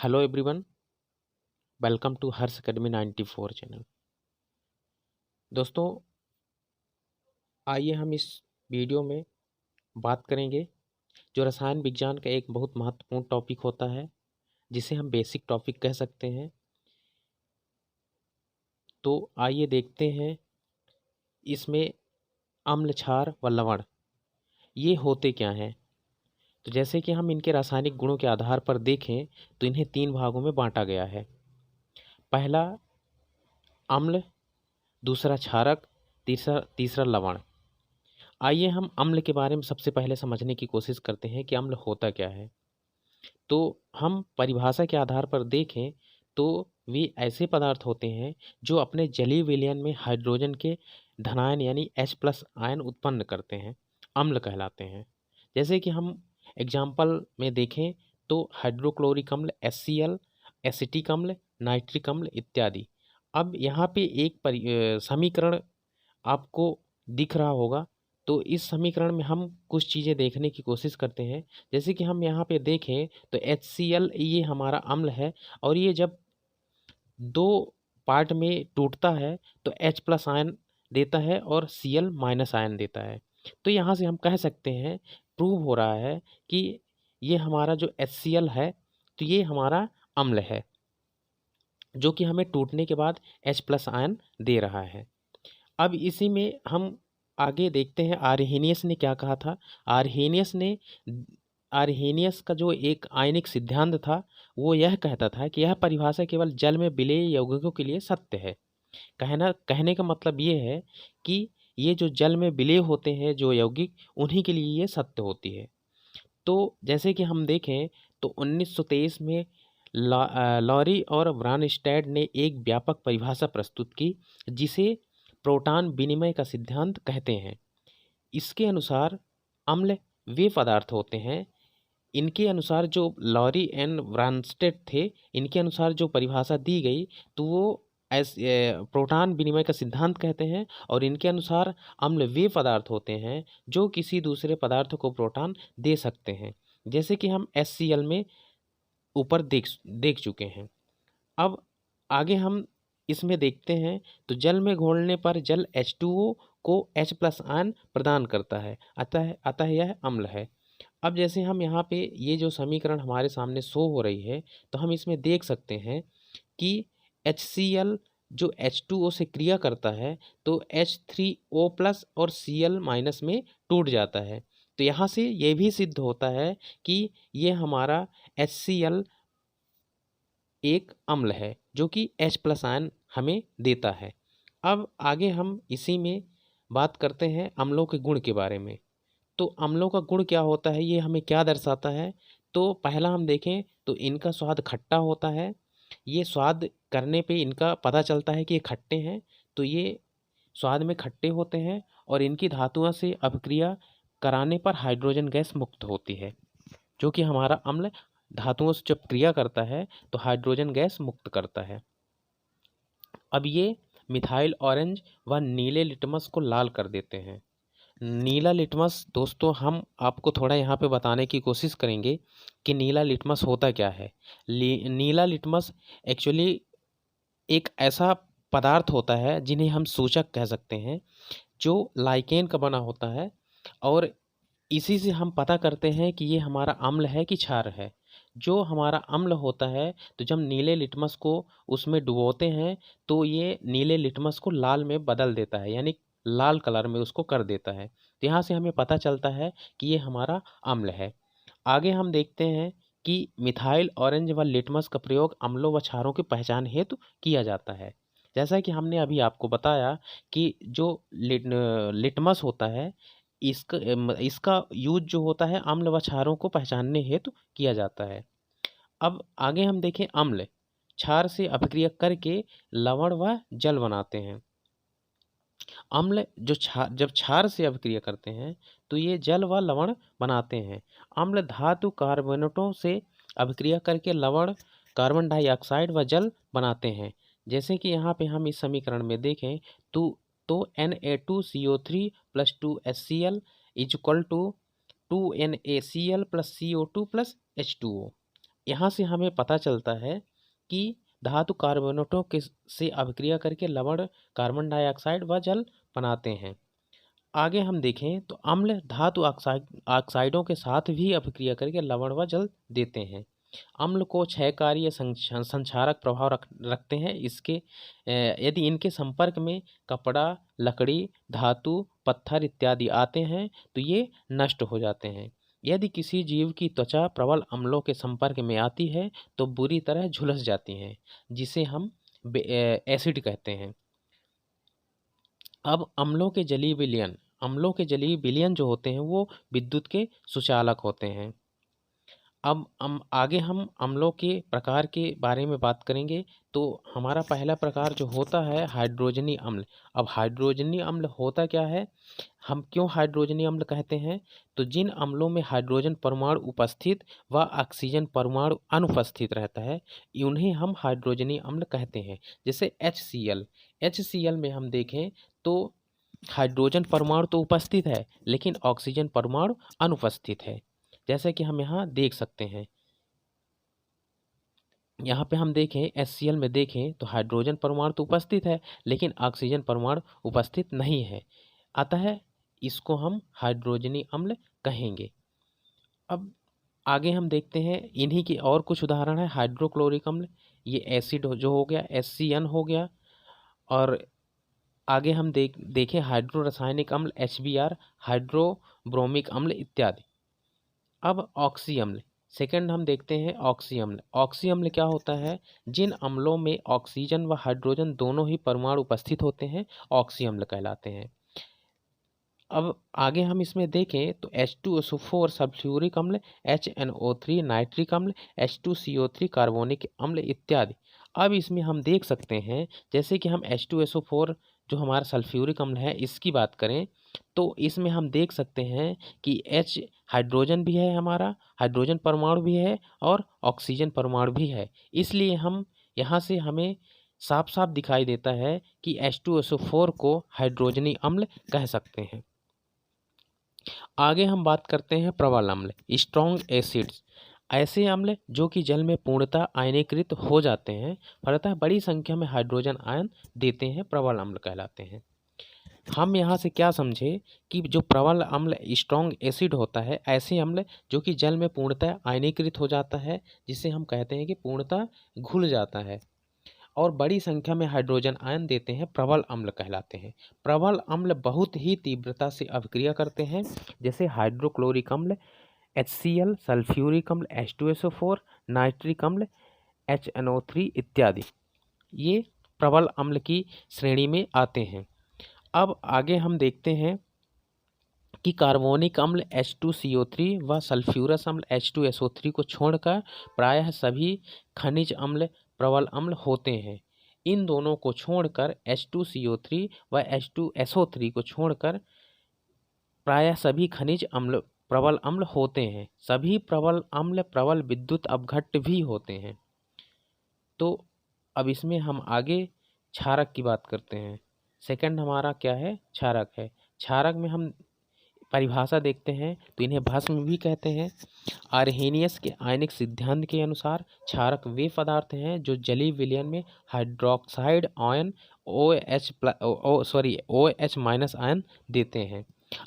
Hello everyone, welcome to Harsh academy 94 channel. दोस्तों, आइए हम इस वीडियो में बात करेंगे जो रसायन विज्ञान का एक बहुत महत्वपूर्ण टॉपिक होता है, जिसे हम बेसिक टॉपिक कह सकते हैं। तो आइए देखते हैं इसमें अम्ल, क्षार व लवण ये होते क्या हैं। तो जैसे कि हम इनके रासायनिक गुणों के आधार पर देखें तो इन्हें 3 भागों में बांटा गया है। पहला अम्ल, दूसरा क्षारक, तीसरा तीसरा लवण। आइए हम अम्ल के बारे में सबसे पहले समझने की कोशिश करते हैं कि अम्ल होता क्या है। तो हम परिभाषा के आधार पर देखें तो वे ऐसे पदार्थ होते हैं जो अपने जलीय विलयन में हाइड्रोजन के धनायन यानी H+ आयन उत्पन्न करते हैं, अम्ल कहलाते हैं। जैसे कि हम एग्जाम्पल में देखें तो हाइड्रोक्लोरिक अम्ल HCl, एसिटिक अम्ल, नाइट्रिक अम्ल इत्यादि। अब यहाँ पे एक समीकरण आपको दिख रहा होगा। तो इस समीकरण में हम कुछ चीज़ें देखने की कोशिश करते हैं। जैसे कि हम यहाँ पे देखें तो HCl ये हमारा अम्ल है, और ये जब 2 पार्ट में टूटता है तो H+ आयन देता है और Cl- आयन देता है। तो यहाँ से हम कह सकते हैं, प्रूव हो रहा है कि ये हमारा जो HCl है तो ये हमारा अम्ल है, जो कि हमें टूटने के बाद H+ आयन दे रहा है। अब इसी में हम आगे देखते हैं आर्हेनियस ने क्या कहा था। आर्हेनियस का जो एक आयनिक सिद्धांत था वो यह कहता था कि यह परिभाषा केवल जल में विलेय यौगिकों के लिए सत्य है। कहने का मतलब ये है कि ये जो जल में विलेय होते हैं जो यौगिक, उन्हीं के लिए ये सत्य होती है। तो जैसे कि हम देखें तो 1923 में लॉरी और ब्रानस्टैड ने एक व्यापक परिभाषा प्रस्तुत की, जिसे प्रोटॉन विनिमय का सिद्धांत कहते हैं। इसके अनुसार अम्ल वे पदार्थ होते हैं, इनके अनुसार जो लॉरी एंड ब्रानस्टेड थे, इनके अनुसार जो परिभाषा दी गई तो वो प्रोटॉन विनिमय का सिद्धांत कहते हैं। और इनके अनुसार अम्ल वे पदार्थ होते हैं जो किसी दूसरे पदार्थ को प्रोटॉन दे सकते हैं, जैसे कि हम HCl में ऊपर देख चुके हैं। अब आगे हम इसमें देखते हैं तो जल में घोलने पर जल H2O को H+ आयन प्रदान करता है, अतः यह अम्ल है। अब जैसे हम यहाँ पे ये जो समीकरण हमारे सामने शो हो रही है तो हम इसमें देख सकते हैं कि HCl जो H2O से क्रिया करता है तो H3O+ और Cl- में टूट जाता है। तो यहाँ से ये भी सिद्ध होता है कि ये हमारा HCl एक अम्ल है जो कि H+ आयन हमें देता है। अब आगे हम इसी में बात करते हैं अम्लों के गुण के बारे में। तो अम्लों का गुण क्या होता है, ये हमें क्या दर्शाता है। तो पहला हम देखें तो इनका स्वाद खट्टा होता है। ये स्वाद करने पे इनका पता चलता है कि ये खट्टे हैं। तो ये स्वाद में खट्टे होते हैं और इनकी धातुओं से अभिक्रिया कराने पर हाइड्रोजन गैस मुक्त होती है, जो कि हमारा अम्ल धातुओं से जब क्रिया करता है तो हाइड्रोजन गैस मुक्त करता है। अब ये मिथाइल ऑरेंज व नीले लिटमस को लाल कर देते हैं। नीला लिटमस, दोस्तों हम आपको थोड़ा यहाँ पे बताने की कोशिश करेंगे कि नीला लिटमस होता क्या है। नीला लिटमस एक्चुअली एक ऐसा पदार्थ होता है जिन्हें हम सूचक कह सकते हैं, जो लाइकेन का बना होता है। और इसी से हम पता करते हैं कि ये हमारा अम्ल है कि क्षार है। जो हमारा अम्ल होता है तो जब नीले लिटमस को उसमें डुबोते हैं तो ये नीले लिटमस को लाल में बदल देता है, यानी लाल कलर में उसको कर देता है। तो यहाँ से हमें पता चलता है कि ये हमारा अम्ल है। आगे हम देखते हैं कि मिथाइल ऑरेंज व लिटमस का प्रयोग अम्लों व क्षारों की पहचान हेतु किया जाता है। जैसा कि हमने अभी आपको बताया कि जो लिटमस होता है, इसका यूज जो होता है अम्ल व क्षारों को पहचानने हेतु किया जाता है। अब आगे हम देखें अम्ल क्षार से अभिक्रिया करके लवण व जल बनाते हैं। अम्ल जो जब क्षार से अभिक्रिया करते हैं तो ये जल व लवण बनाते हैं। अम्ल धातु कार्बोनेटों से अभिक्रिया करके लवण कार्बन डाइऑक्साइड व जल बनाते हैं। जैसे कि यहाँ पे हम इस समीकरण में देखें तो Na2CO3 + 2HCl = 2NaCl + CO2 + H2O। यहाँ से हमें पता चलता है कि धातु कार्बोनेटों के से अभिक्रिया करके लवण कार्बन डाइऑक्साइड व जल बनाते हैं। आगे हम देखें तो अम्ल धातु ऑक्साइडों के साथ भी अभिक्रिया करके लवण व जल देते हैं। अम्ल को क्षयकारी या संक्षारक प्रभाव रखते हैं। यदि इनके संपर्क में कपड़ा, लकड़ी, धातु, पत्थर इत्यादि आते हैं तो ये नष्ट हो जाते हैं। यदि किसी जीव की त्वचा प्रबल अम्लों के संपर्क में आती है तो बुरी तरह झुलस जाती है, जिसे हम एसिड कहते हैं। अब अम्लों के जलीय विलयन जो होते हैं वो विद्युत के सुचालक होते हैं। अब आगे हम अम्लों के प्रकार के बारे में बात करेंगे। तो हमारा पहला प्रकार जो होता है हाइड्रोजनी अम्ल। अब हाइड्रोजनी अम्ल होता क्या है, हम क्यों हाइड्रोजनी अम्ल कहते हैं, तो जिन अम्लों में हाइड्रोजन परमाणु उपस्थित व ऑक्सीजन परमाणु अनुपस्थित रहता है उन्हें हम हाइड्रोजनी अम्ल कहते हैं। जैसे HCl में हम देखें तो हाइड्रोजन परमाणु तो उपस्थित है लेकिन ऑक्सीजन परमाणु अनुपस्थित है। जैसे कि हम यहाँ देख सकते हैं, यहाँ पे हम देखें HCl में देखें तो हाइड्रोजन परमाणु तो उपस्थित है लेकिन ऑक्सीजन परमाणु उपस्थित नहीं है, अतः इसको हम हाइड्रोजनी अम्ल कहेंगे। अब आगे हम देखते हैं इन्हीं के और कुछ उदाहरण है। हाइड्रोक्लोरिक अम्ल, ये एसिड जो हो गया, HCN हो गया। और आगे हम देखें हाइड्रो रासायनिक अम्ल HBr, हाइड्रोब्रोमिक अम्ल इत्यादि। अब ऑक्सी अम्ल, सेकंड हम देखते हैं ऑक्सी अम्ल। ऑक्सी अम्ल क्या होता है, जिन अम्लों में ऑक्सीजन व हाइड्रोजन दोनों ही परमाणु उपस्थित होते हैं ऑक्सी अम्ल कहलाते हैं। अब आगे हम इसमें देखें तो H2SO4 सल्फ्यूरिक अम्ल, HNO3 नाइट्रिक अम्ल, H2CO3 कार्बोनिक अम्ल इत्यादि। अब इसमें हम देख सकते हैं जैसे कि हम H2SO4 जो हमारा सल्फ्यूरिक अम्ल है इसकी बात करें तो इसमें हम देख सकते हैं कि H हाइड्रोजन भी है, हमारा हाइड्रोजन परमाणु भी है और ऑक्सीजन परमाणु भी है। इसलिए हम यहाँ से हमें साफ साफ दिखाई देता है कि H2SO4 को हाइड्रोजनी अम्ल कह सकते हैं। आगे हम बात करते हैं प्रबल अम्ल, स्ट्रॉन्ग एसिड्स। ऐसे अम्ल जो कि जल में पूर्णतः आयनीकृत हो जाते हैं, फलतः बड़ी संख्या में हाइड्रोजन आयन देते हैं, प्रबल अम्ल कहलाते हैं। हम यहाँ से क्या समझे कि जो प्रबल अम्ल स्ट्रॉन्ग एसिड होता है, ऐसे अम्ल जो कि जल में पूर्णतः आयनीकृत हो जाता है, जिसे हम कहते हैं कि पूर्णतः घुल जाता है और बड़ी संख्या में हाइड्रोजन आयन देते हैं, प्रबल अम्ल कहलाते हैं। प्रबल अम्ल बहुत ही तीव्रता से अभिक्रिया करते हैं, जैसे हाइड्रोक्लोरिक अम्ल HCl, सल्फ्यूरिक अम्ल H2SO4, नाइट्रिक अम्ल HNO3 इत्यादि। ये प्रबल अम्ल की श्रेणी में आते हैं। अब आगे हम देखते हैं कि कार्बोनिक अम्ल H2CO3 व सल्फ्यूरस अम्ल H2SO3 को छोड़कर प्रायः सभी खनिज अम्ल प्रबल अम्ल होते हैं। इन दोनों को छोड़कर H2CO3 व H2SO3 को छोड़कर प्रायः सभी खनिज अम्ल प्रबल अम्ल होते हैं। सभी प्रबल अम्ल प्रबल विद्युत अपघट्य भी होते हैं। तो अब इसमें हम आगे क्षारक की बात करते हैं। सेकंड हमारा क्या है, क्षारक है। क्षारक में हम परिभाषा देखते हैं तो इन्हें भस्म भी कहते हैं। आर्हेनियस के आयनिक सिद्धांत के अनुसार क्षारक वे पदार्थ हैं जो जलीय विलयन में हाइड्रोक्साइड आयन OH- आयन देते हैं।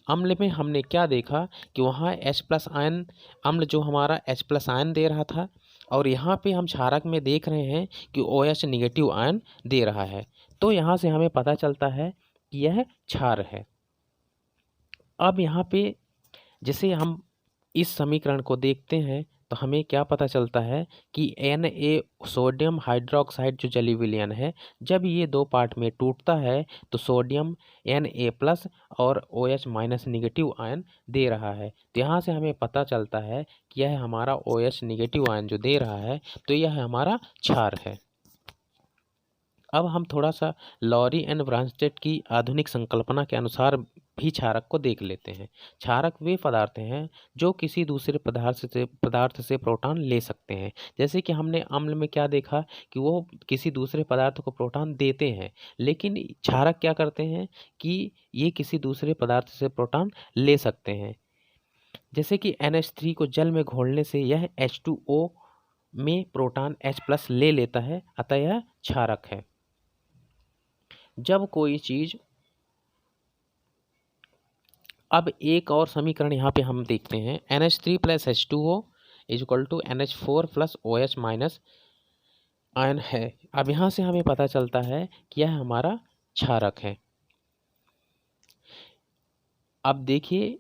अम्ल में हमने क्या देखा कि वहाँ H+ आयन अम्ल जो हमारा H+ आयन दे रहा था और यहाँ पे हम क्षारक में देख रहे हैं कि OH निगेटिव आयन दे रहा है। तो यहाँ से हमें पता चलता है कि यह क्षार है। अब यहाँ पे जैसे हम इस समीकरण को देखते हैं तो हमें क्या पता चलता है कि Na सोडियम हाइड्रोक्साइड जो जलीय विलयन है, जब ये दो पार्ट में टूटता है तो सोडियम Na+ और OH- निगेटिव आयन दे रहा है। तो यहाँ से हमें पता चलता है कि यह हमारा OH निगेटिव आयन जो दे रहा है तो यह हमारा क्षार है। अब हम थोड़ा सा लॉरी एंड ब्रांस्टेड की आधुनिक संकल्पना के अनुसार भी क्षारक को देख लेते हैं। क्षारक वे पदार्थ हैं जो किसी दूसरे पदार्थ से प्रोटॉन ले सकते हैं। जैसे कि हमने अम्ल में क्या देखा कि वो किसी दूसरे पदार्थ को प्रोटॉन देते हैं, लेकिन क्षारक क्या करते हैं कि ये किसी दूसरे पदार्थ से प्रोटॉन ले सकते हैं। जैसे कि NH3 को जल में घोलने से यह H2O में प्रोटॉन H+ ले लेता है, अतः यह क्षारक है। जब कोई चीज, अब एक और समीकरण यहाँ पे हम देखते हैं, NH3 + H2O = NH4 + OH- ion है। अब यहाँ से हमें पता चलता है कि यह हमारा क्षारक है। अब देखिए,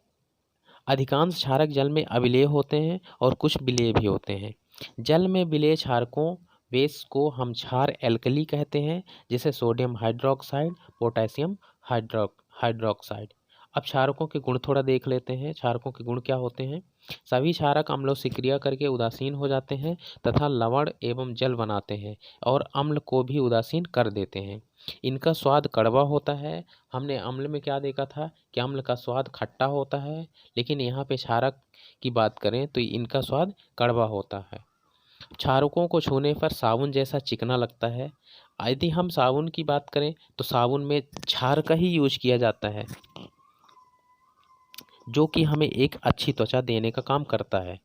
अधिकांश क्षारक जल में अविलेय होते हैं और कुछ विलेय भी होते हैं। जल में विलेय क्षारकों बेस को हम क्षार एल्कली कहते हैं, जैसे सोडियम हाइड्रोक्साइड, पोटेशियम हाइड्रोक्साइड। अब क्षारकों के गुण थोड़ा देख लेते हैं। क्षारकों के गुण क्या होते हैं? सभी क्षारक अम्लों से क्रिया करके उदासीन हो जाते हैं तथा लवण एवं जल बनाते हैं और अम्ल को भी उदासीन कर देते हैं। इनका स्वाद कड़वा होता है। हमने अम्ल में क्या देखा था कि अम्ल का स्वाद खट्टा होता है, लेकिन यहाँ पे क्षारक की बात करें तो इनका स्वाद कड़वा होता है। क्षारकों को छूने पर साबुन जैसा चिकना लगता है। यदि हम साबुन की बात करें तो साबुन में क्षार का ही यूज किया जाता है, जो कि हमें एक अच्छी त्वचा देने का काम करता है।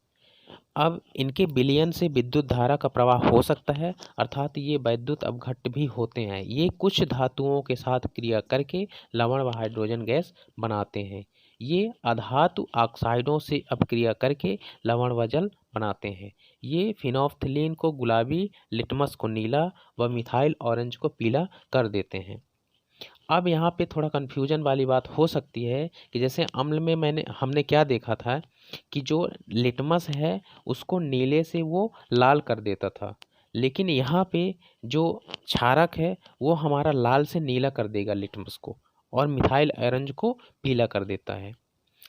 अब इनके विलयन से विद्युत धारा का प्रवाह हो सकता है, अर्थात ये वैद्युत अपघट्ट भी होते हैं। ये कुछ धातुओं के साथ क्रिया करके लवण व हाइड्रोजन गैस बनाते हैं। ये अधातु ऑक्साइडों से अपक्रिया करके लवण व जल बनाते हैं। ये फिनोल्फ्थलीन को गुलाबी, लिटमस को नीला व मिथाइल ऑरेंज को पीला कर देते हैं। अब यहाँ पे थोड़ा कन्फ्यूजन वाली बात हो सकती है कि जैसे अम्ल में हमने क्या देखा था कि जो लिटमस है उसको नीले से वो लाल कर देता था, लेकिन यहाँ पे जो क्षारक है वो हमारा लाल से नीला कर देगा लिटमस को, और मिथाइल ऑरेंज को पीला कर देता है।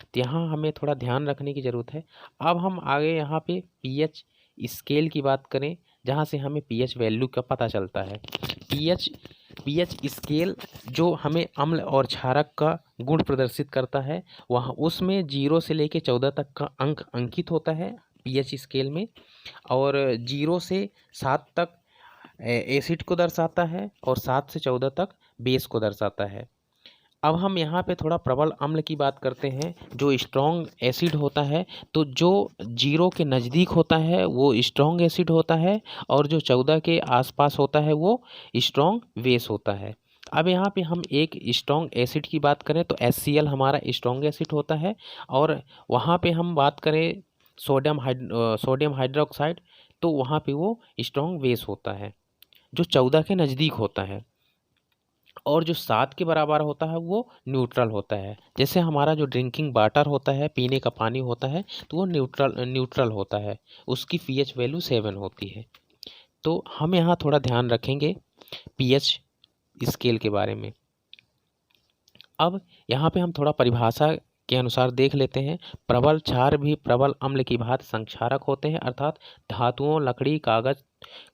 तो यहाँ हमें थोड़ा ध्यान रखने की ज़रूरत है। अब हम आगे यहाँ पे पीएच स्केल की बात करें, जहाँ से हमें पीएच वैल्यू का पता चलता है। पीएच स्केल जो हमें अम्ल और क्षारक का गुण प्रदर्शित करता है, वहाँ उसमें 0 से लेकर 14 तक का अंक अंकित होता है पीएच स्केल में, और 0 से 7 तक एसिड को दर्शाता है और 7 से 14 तक बेस को दर्शाता है। अब हम यहाँ पे थोड़ा प्रबल अम्ल की बात करते हैं, जो स्ट्रॉन्ग एसिड होता है। तो जो 0 के नज़दीक होता है वो स्ट्रॉन्ग एसिड होता है, और जो 14 के आसपास होता है वो स्ट्रॉन्ग बेस होता है। अब यहाँ पे हम एक स्ट्रॉन्ग एसिड की बात करें तो HCl हमारा स्ट्रॉन्ग एसिड होता है, और वहाँ पे हम बात करें सोडियम हाइड्रोक्साइड, तो वहाँ पे वो स्ट्रॉन्ग बेस होता है जो 14 के नज़दीक होता है, और जो 7 के बराबर होता है वो न्यूट्रल होता है। जैसे हमारा जो ड्रिंकिंग वाटर होता है, पीने का पानी होता है, तो वो न्यूट्रल होता है, उसकी पीएच वैल्यू 7 होती है। तो हम यहाँ थोड़ा ध्यान रखेंगे पीएच स्केल के बारे में। अब यहाँ पे हम थोड़ा परिभाषा के अनुसार देख लेते हैं। प्रबल क्षार भी प्रबल अम्ल की भांति संक्षारक होते हैं, अर्थात धातुओं, लकड़ी, कागज,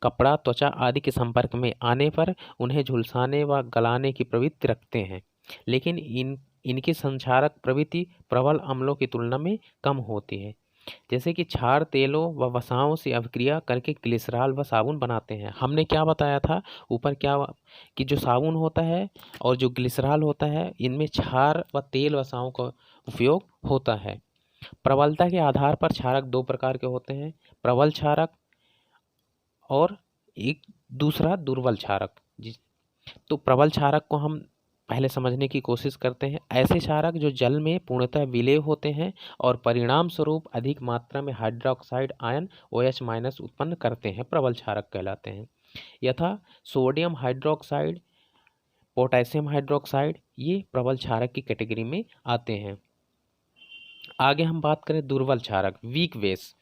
कपड़ा, त्वचा आदि के संपर्क में आने पर उन्हें झुलसाने व गलाने की प्रवृत्ति रखते हैं, लेकिन इनकी संक्षारक प्रवृत्ति प्रबल अम्लों की तुलना में कम होती है। जैसे कि क्षार तेलों व वसाओं से अभिक्रिया करके ग्लिसरॉल व साबुन बनाते हैं। हमने क्या बताया था ऊपर, कि जो साबुन होता है और जो ग्लिसरॉल होता है, इनमें क्षार व तेल वसाओं का उपयोग होता है। प्रबलता के आधार पर क्षारक 2 प्रकार के होते हैं, प्रबल क्षारक और एक दूसरा दुर्बल क्षारक। तो प्रबल क्षारक को हम पहले समझने की कोशिश करते हैं। ऐसे क्षारक जो जल में पूर्णतः विलेय होते हैं और परिणाम स्वरूप अधिक मात्रा में हाइड्रोक्साइड आयन OH- उत्पन्न करते हैं, प्रबल क्षारक कहलाते हैं। यथा सोडियम हाइड्रोक्साइड, पोटेशियम हाइड्रोक्साइड, ये प्रबल क्षारक की कैटेगरी में आते हैं। आगे हम बात करें दुर्बल क्षारक, वीक बेस।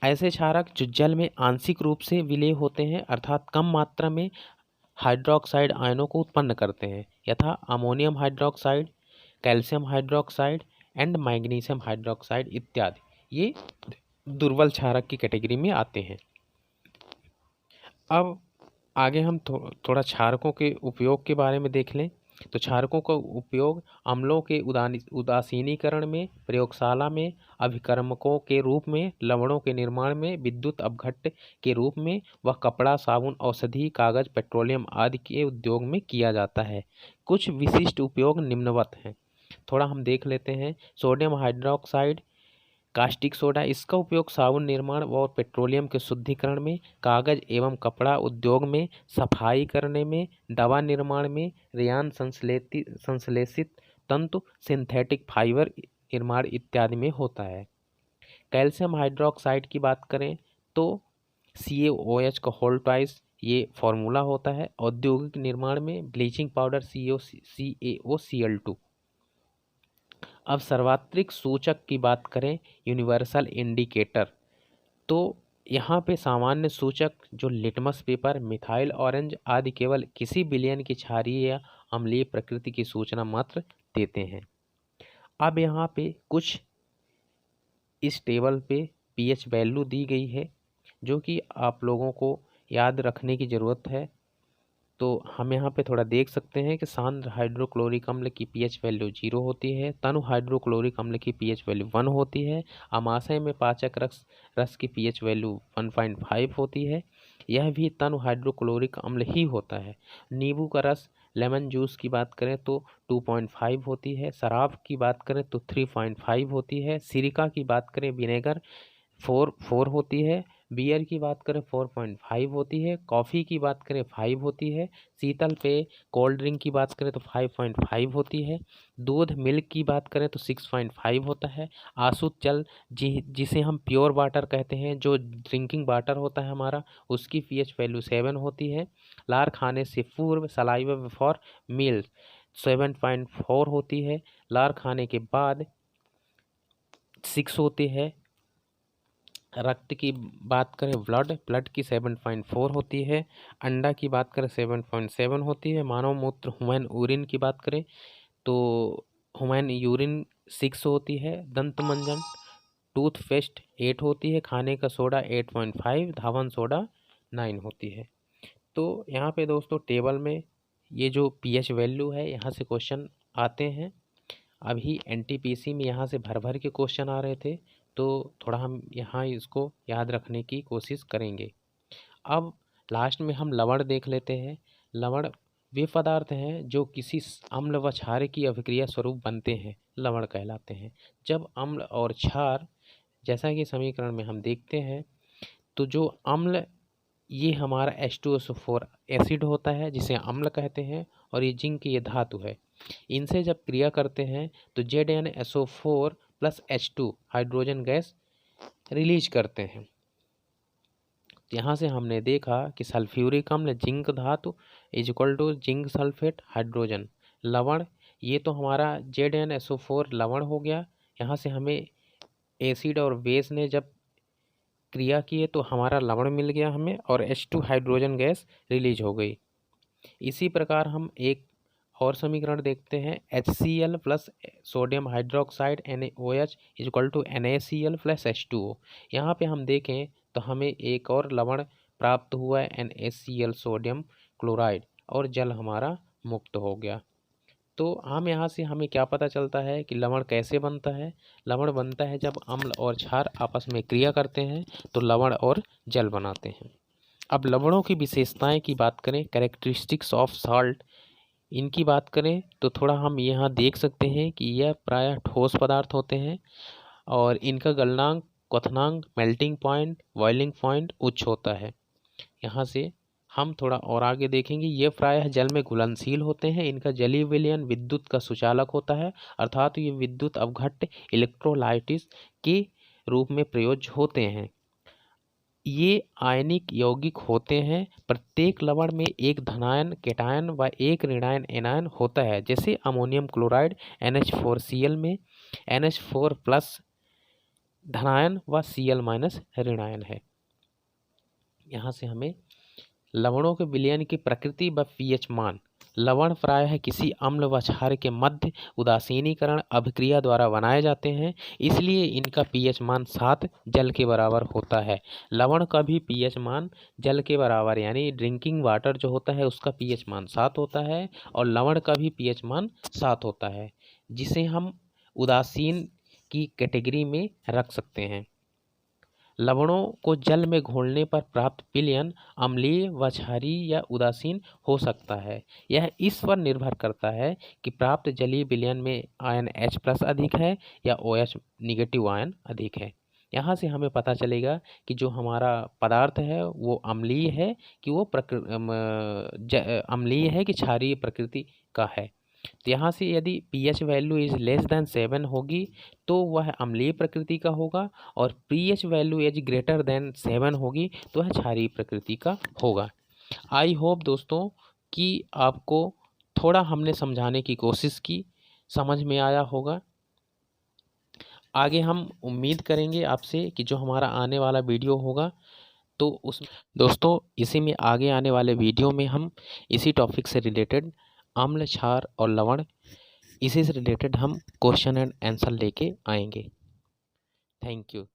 ऐसे क्षारक जो जल में आंशिक रूप से विलेय होते हैं, अर्थात कम मात्रा में हाइड्रोक्साइड आयनों को उत्पन्न करते हैं, यथा ammonium hydroxide, calcium hydroxide and magnesium hydroxide इत्यादि। ये दुर्बल क्षारक की कैटेगरी में आते हैं। अब आगे हम थोड़ा क्षारकों के उपयोग के बारे में देख लें। तो क्षारकों का उपयोग अम्लों के उदासीनीकरण में, प्रयोगशाला में अभिकर्मकों के रूप में, लवणों के निर्माण में, विद्युत अपघट्ट के रूप में, व कपड़ा, साबुन, औषधि, कागज, पेट्रोलियम आदि के उद्योग में किया जाता है। कुछ विशिष्ट उपयोग निम्नवत हैं, थोड़ा हम देख लेते हैं। सोडियम हाइड्रोक्साइड कास्टिक सोडा, इसका उपयोग साबुन निर्माण और पेट्रोलियम के शुद्धिकरण में, कागज एवं कपड़ा उद्योग में, सफाई करने में, दवा निर्माण में, रेयान संश्लेषित तंतु, सिंथेटिक फाइबर निर्माण इत्यादि में होता है। कैल्शियम हाइड्रोक्साइड की बात करें तो CaOH का होल ट्वाइस ये फॉर्मूला होता है। औद्योगिक निर्माण में ब्लीचिंग पाउडर CaOCl2। अब सार्वत्रिक सूचक की बात करें, यूनिवर्सल इंडिकेटर, तो यहाँ पे सामान्य सूचक जो लिटमस पेपर, मिथाइल ऑरेंज आदि केवल किसी विलयन की क्षारीय या अम्लीय प्रकृति की सूचना मात्र देते हैं। अब यहाँ पे कुछ इस टेबल पे pH वैल्यू दी गई है जो कि आप लोगों को याद रखने की ज़रूरत है। तो हम यहाँ पे थोड़ा देख सकते हैं कि सांद्र हाइड्रोक्लोरिक अम्ल की pH वैल्यू 0 होती है, तनु हाइड्रोक्लोरिक अम्ल की pH वैल्यू 1 होती है, अमाशय में पाचक रस की pH वैल्यू 1.5 होती है, यह भी तनु हाइड्रोक्लोरिक अम्ल ही होता है। नींबू का रस, लेमन जूस की बात करें तो 2.5 होती है, शराब की बात करें तो 3.5 होती है, सिरका की बात करें विनेगर 4 होती है, बियर की बात करें 4.5 होती है, कॉफ़ी की बात करें 5 होती है, शीतल पेय कोल्ड ड्रिंक की बात करें तो 5.5 होती है, दूध मिल्क की बात करें तो 6.5 होता है, आसुत जल जिसे हम प्योर वाटर कहते हैं, जो ड्रिंकिंग वाटर होता है हमारा, उसकी pH वैल्यू 7 होती है, लार खाने से पूर्व सलाइवा बिफोर मील 7.4 होती है, लार खाने के बाद 6 होती है, रक्त की बात करें ब्लड की 7.4 होती है, अंडा की बात करें 7.7 होती है, मानव मूत्र ह्यूमन यूरिन की बात करें तो ह्यूमन यूरिन 6 होती है, दंत मंजन टूथपेस्ट 8 होती है, खाने का सोडा 8.5, धावन सोडा 9 होती है। तो यहाँ पे दोस्तों टेबल में ये जो pH वैल्यू है यहाँ से क्वेश्चन आते हैं। अभी NTPC में यहाँ से भर भर के क्वेश्चन आ रहे थे, तो थोड़ा हम यहाँ इसको याद रखने की कोशिश करेंगे। अब लास्ट में हम लवण देख लेते हैं। लवण वे पदार्थ हैं जो किसी अम्ल व क्षार की अभिक्रिया स्वरूप बनते हैं, लवण कहलाते हैं। जब अम्ल और क्षार, जैसा कि समीकरण में हम देखते हैं, तो जो अम्ल ये हमारा H2SO4 एसिड होता है जिसे अम्ल कहते हैं, और ये जिंक ये धातु है। इनसे जब क्रिया करते हैं तो ZnSO4 plus H2 hydrogen gas release करते हैं। यहाँ से हमने देखा कि सल्फ्यूरिक अम्ल जिंक धातु is equal to zinc sulphate hydrogen. लवण ये तो हमारा ZnSO4 लवण हो गया। यहाँ से हमें एसिड और बेस ने जब क्रिया किए तो हमारा लवण मिल गया हमें, और H2 हाइड्रोजन गैस रिलीज हो गई। इसी प्रकार हम एक और समीकरण देखते हैं, HCl plus sodium hydroxide NaOH is equal to NaCl plus H2O। यहाँ पे हम देखें तो हमें एक और लवण प्राप्त हुआ है NaCl सोडियम क्लोराइड, और जल हमारा मुक्त हो गया। तो हम यहाँ से हमें क्या पता चलता है कि लवण कैसे बनता है। लवण बनता है जब अम्ल और क्षार आपस में क्रिया करते हैं तो लवण और जल बनाते हैं। अब लवणों की विशेषताएं की बात करें, कैरेक्टरिस्टिक्स ऑफ साल्ट, इनकी बात करें तो थोड़ा हम यहाँ देख सकते हैं कि यह प्रायः ठोस पदार्थ होते हैं और इनका गलनांक, क्वथनांक, मेल्टिंग पॉइंट, बॉइलिंग पॉइंट उच्च होता है। यहाँ से हम थोड़ा और आगे देखेंगे, ये प्रायः जल में घुलनशील होते हैं। इनका जलीय विलयन विद्युत का सुचालक होता है, अर्थात ये विद्युत अपघट्य इलेक्ट्रोलाइटिस के रूप में प्रयोज्य होते हैं। ये आयनिक यौगिक होते हैं। प्रत्येक लवण में एक धनायन केटायन व एक ऋणायन एनायन होता है। जैसे अमोनियम क्लोराइड NH4Cl में NH4 प्लस धनायन व Cl माइनस ऋणायन है। यहाँ से हमें लवणों के विलयन की प्रकृति व pH मान। लवण प्रायः किसी अम्ल व क्षार के मध्य उदासीनीकरण अभिक्रिया द्वारा बनाए जाते हैं, इसलिए इनका pH मान 7 जल के बराबर होता है। लवण का भी pH मान जल के बराबर, यानी ड्रिंकिंग वाटर जो होता है उसका pH मान 7 होता है, और लवण का भी pH मान 7 होता है, जिसे हम उदासीन की कैटेगरी में रख सकते हैं। लवणों को जल में घोलने पर प्राप्त विलयन अम्लीय व क्षारीय या उदासीन हो सकता है। यह इस पर निर्भर करता है कि प्राप्त जलीय विलयन में आयन H+ अधिक है या OH निगेटिव आयन अधिक है। यहाँ से हमें पता चलेगा कि जो हमारा पदार्थ है वो अम्लीय है कि वो अम्लीय है कि क्षारीय प्रकृति का है। तो यहाँ से यदि pH value is less than 7 होगी तो वह अम्लीय प्रकृति का होगा, और pH value is greater than 7 होगी तो वह क्षारीय प्रकृति का होगा। आई होप दोस्तों कि आपको थोड़ा हमने समझाने की कोशिश की, समझ में आया होगा। आगे हम उम्मीद करेंगे आपसे कि जो हमारा आने वाला वीडियो होगा तो उस दोस्तों इसी में आगे आने वाले वीडियो में हम इसी टॉपिक से रिलेटेड अम्ल, क्षार और लवण, इसी से रिलेटेड हम क्वेश्चन एंड आंसर लेके आएंगे। Thank you.